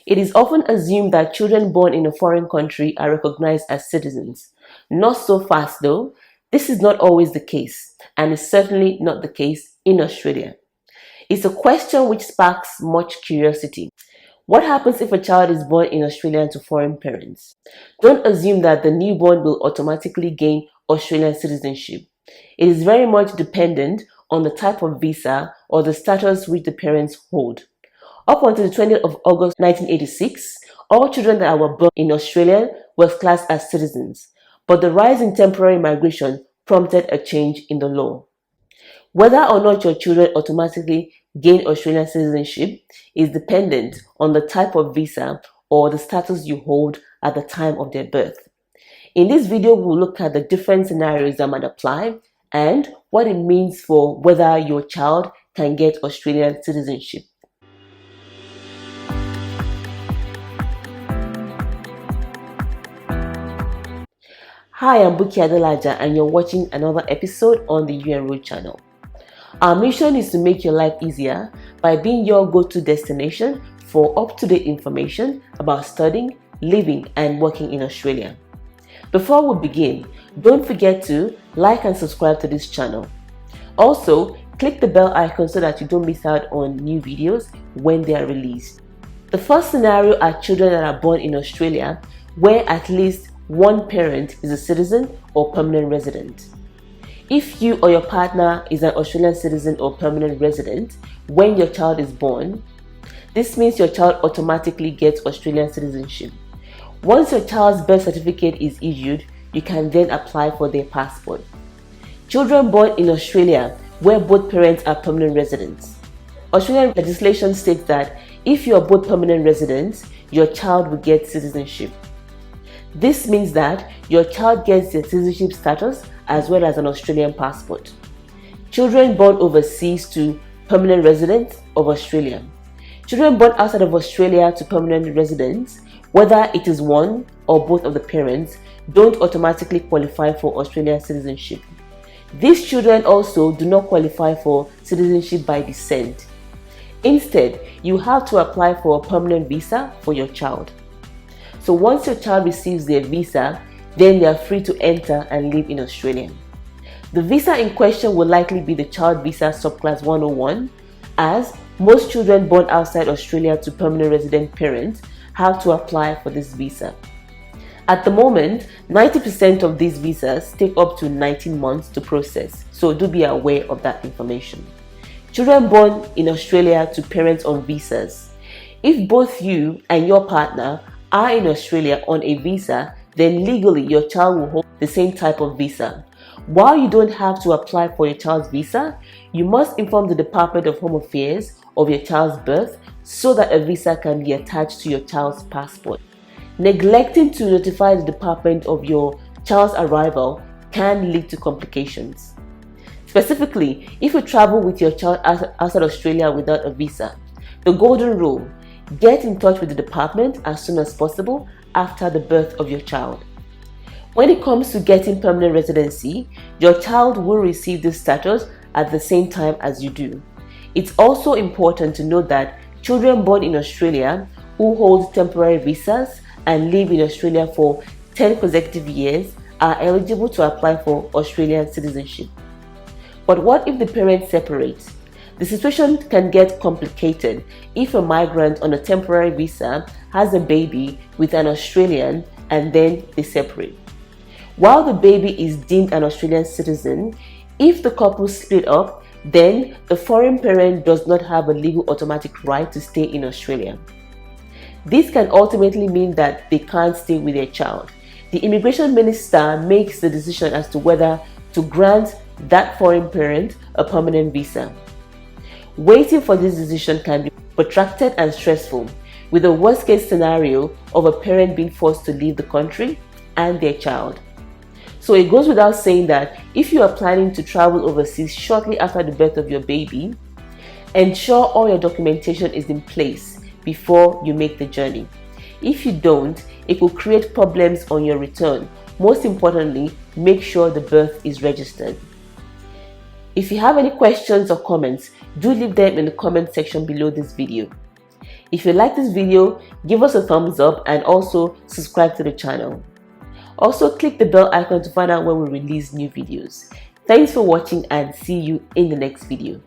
It is often assumed that children born in a foreign country are recognized as citizens. Not so fast though. This is not always the case, and is certainly not the case in Australia. It's a question which sparks much curiosity. What happens if a child is born in Australia to foreign parents? Don't assume that the newborn will automatically gain Australian citizenship. It is very much dependent on the type of visa or the status which the parents hold. Up until the 20th of August 1986, all children that were born in Australia were classed as citizens, but the rise in temporary migration prompted a change in the law. Whether or not your children automatically gain Australian citizenship is dependent on the type of visa or the status you hold at the time of their birth. In this video, we'll look at the different scenarios that might apply and what it means for whether your child can get Australian citizenship. Hi, I'm Buki Adelaja and you're watching another episode on the Youenrol channel. Our mission is to make your life easier by being your go-to destination for up-to-date information about studying, living and working in Australia. Before we begin, don't forget to like and subscribe to this channel. Also, click the bell icon so that you don't miss out on new videos when they are released. The first scenario are children that are born in Australia where at least one parent is a citizen or permanent resident. If you or your partner is an Australian citizen or permanent resident when your child is born, this means your child automatically gets Australian citizenship. Once your child's birth certificate is issued, you can then apply for their passport. Children born in Australia where both parents are permanent residents. Australian legislation states that if you are both permanent residents, your child will get citizenship. This means that your child gets their citizenship status as well as an Australian passport. Children born overseas to permanent residents of Australia. Children born outside of Australia to permanent residents, whether it is one or both of the parents, don't automatically qualify for Australian citizenship. These children also do not qualify for citizenship by descent. Instead, you have to apply for a permanent visa for your child. So once your child receives their visa, then they are free to enter and live in Australia. The visa in question will likely be the Child Visa Subclass 101, as most children born outside Australia to permanent resident parents have to apply for this visa. At the moment, 90% of these visas take up to 19 months to process, so do be aware of that information. Children born in Australia to parents on visas. If both you and your partner are in Australia on a visa, then legally your child will hold the same type of visa. While you don't have to apply for your child's visa, you must inform the Department of Home Affairs of your child's birth so that a visa can be attached to your child's passport. Neglecting to notify the department of your child's arrival can lead to complications. Specifically, if you travel with your child outside Australia without a visa, the golden rule: get in touch with the department as soon as possible after the birth of your child. When it comes to getting permanent residency, your child will receive this status at the same time as you do. It's also important to note that children born in Australia who hold temporary visas and live in Australia for 10 consecutive years are eligible to apply for Australian citizenship. But what if the parents separate? The situation can get complicated if a migrant on a temporary visa has a baby with an Australian and then they separate. While the baby is deemed an Australian citizen, if the couple split up, then the foreign parent does not have a legal automatic right to stay in Australia. This can ultimately mean that they can't stay with their child. The immigration minister makes the decision as to whether to grant that foreign parent a permanent visa. Waiting for this decision can be protracted and stressful, with a worst-case scenario of a parent being forced to leave the country and their child. So it goes without saying that if you are planning to travel overseas shortly after the birth of your baby, ensure all your documentation is in place before you make the journey. If you don't, it will create problems on your return. Most importantly, make sure the birth is registered. If you have any questions or comments, do leave them in the comment section below this video. If you like this video, give us a thumbs up and also subscribe to the channel. Also click the bell icon to find out when we release new videos. Thanks for watching and see you in the next video.